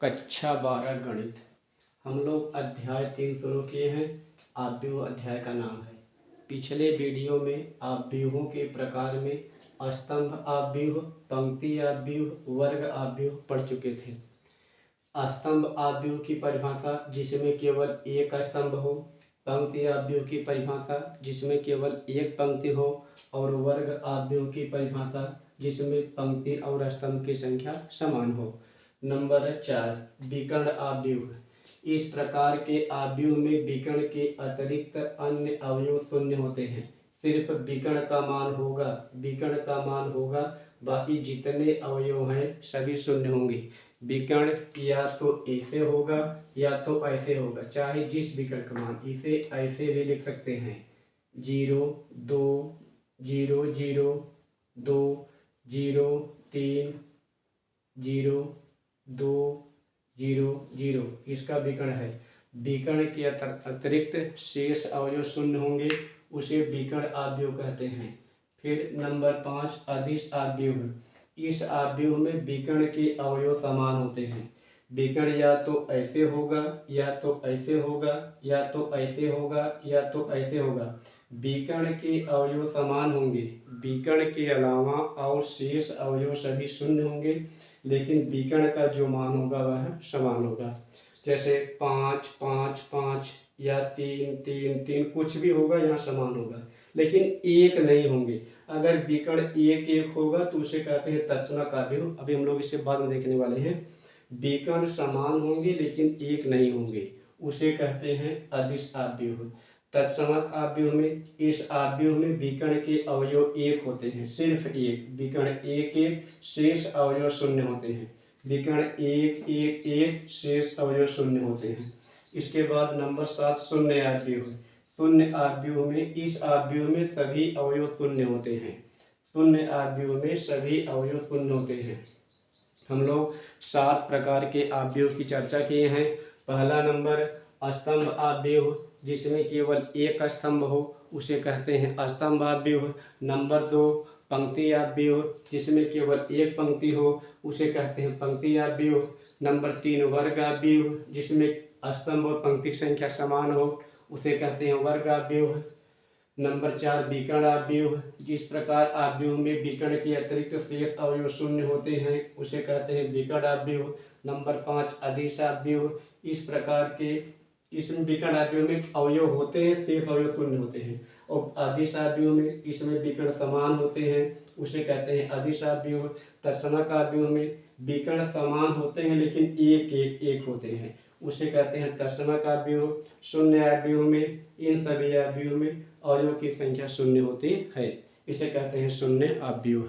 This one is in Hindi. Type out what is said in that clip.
कक्षा 12 गणित। हम लोग अध्याय 3 शुरू किए हैं। आव्यूह अध्याय का नाम है। पिछले वीडियो में आव्यूहों के प्रकार में स्तंभ आव्यूह, पंक्ति आव्यूह, वर्ग आव्यूह पढ़ चुके थे। स्तंभ आव्यूह की परिभाषा जिसमें केवल एक स्तंभ हो, पंक्ति आव्यूह की परिभाषा जिसमें केवल एक पंक्ति हो, और वर्ग आव्यूह की परिभाषा जिसमें पंक्ति और स्तंभ की संख्या समान हो। नंबर 4, विकर्ण आव्यूह। इस प्रकार के आव्यूह में विकर्ण के अतिरिक्त अन्य अवयव शून्य होते हैं। सिर्फ विकर्ण का मान होगा, बाकी जितने अवयव हैं सभी शून्य होंगे। विकर्ण या तो ऐसे होगा या तो ऐसे होगा, चाहे जिस विकर्ण का मान, इसे ऐसे भी लिख सकते हैं 0 2 0 0 2 0 3 0 2 0 0, इसका विकर्ण है। विकर्ण के अतिरिक्त शेष अवयव शून्य होंगे, उसे विकर्ण आव्यूह कहते हैं। फिर नंबर 5, अदिश आव्यूह। इस आव्यूह में विकर्ण के अवयव समान होते हैं। विकर्ण या तो ऐसे होगा या तो ऐसे होगा या तो ऐसे होगा या तो ऐसे होगा। विकर्ण के अवयव समान होंगे, विकर्ण के अलावा और शेष अवयव सभी शून्य होंगे, लेकिन विकर्ण का जो मान होगा वह समान होगा। जैसे 5 5 5 या 3 3 3, कुछ भी होगा यहाँ समान होगा, लेकिन एक नहीं होंगे। अगर विकर्ण एक एक होगा तो उसे कहते हैं तत्समक आव्यूह। अभी हम लोग इसे बाद में देखने वाले हैं। विकर्ण समान होंगे लेकिन एक नहीं होंगे, उसे कहते हैं अदिश आव्यूह। तत्समक आव्यूह में, इस आव्यूह में विकर्ण के अवयव एक होते हैं, सिर्फ एक। विकर्ण एक एक, शेष अवयव शून्य होते हैं। विकर्ण एक एक एक, शेष अवयव शून्य होते हैं। इसके बाद नंबर 7, शून्य आव्यूह। शून्य आव्यूह में, इस आव्यूह में सभी अवयव शून्य होते हैं। शून्य आव्यूह में सभी अवयव शून्य होते हैं। हम लोग 7 प्रकार के आव्यूह की चर्चा किए हैं। पहला नंबर स्तंभ आव्यूह, जिसमें केवल एक स्तंभ हो, उसे कहते हैं स्तंभ आव्यूह। नंबर 2, पंक्ति आव्यूह, जिसमें केवल एक पंक्ति हो, उसे कहते हैं पंक्ति आव्यूह। नंबर 3, वर्ग आव्यूह, जिसमें स्तंभ और पंक्ति की संख्या समान हो, उसे कहते हैं वर्ग आव्यूह। नंबर 4, विकर्ण आव्यूह। जिस प्रकार आव्यूह में विकर्ण के अतिरिक्त शेष अवयव शून्य होते हैं, उसे कहते हैं विकर्ण आव्यूह। नंबर 5, अदिश आव्यूह। इस प्रकार के, इसमें विकर्ण आव्यूह में अवयव होते हैं, शेष अवयव शून्य होते हैं। और अदिश आव्यूह में, इसमें विकर्ण समान होते हैं, उसे कहते हैं अदिश आव्यूह। तत्समक आव्यूह में विकर्ण समान होते हैं लेकिन एक एक एक होते हैं, उसे कहते हैं तत्समक आव्यूह। शून्य आव्यूह में, इन सभी आव्यूह में अवयव की संख्या शून्य होती है, इसे कहते हैं शून्य आव्यूह।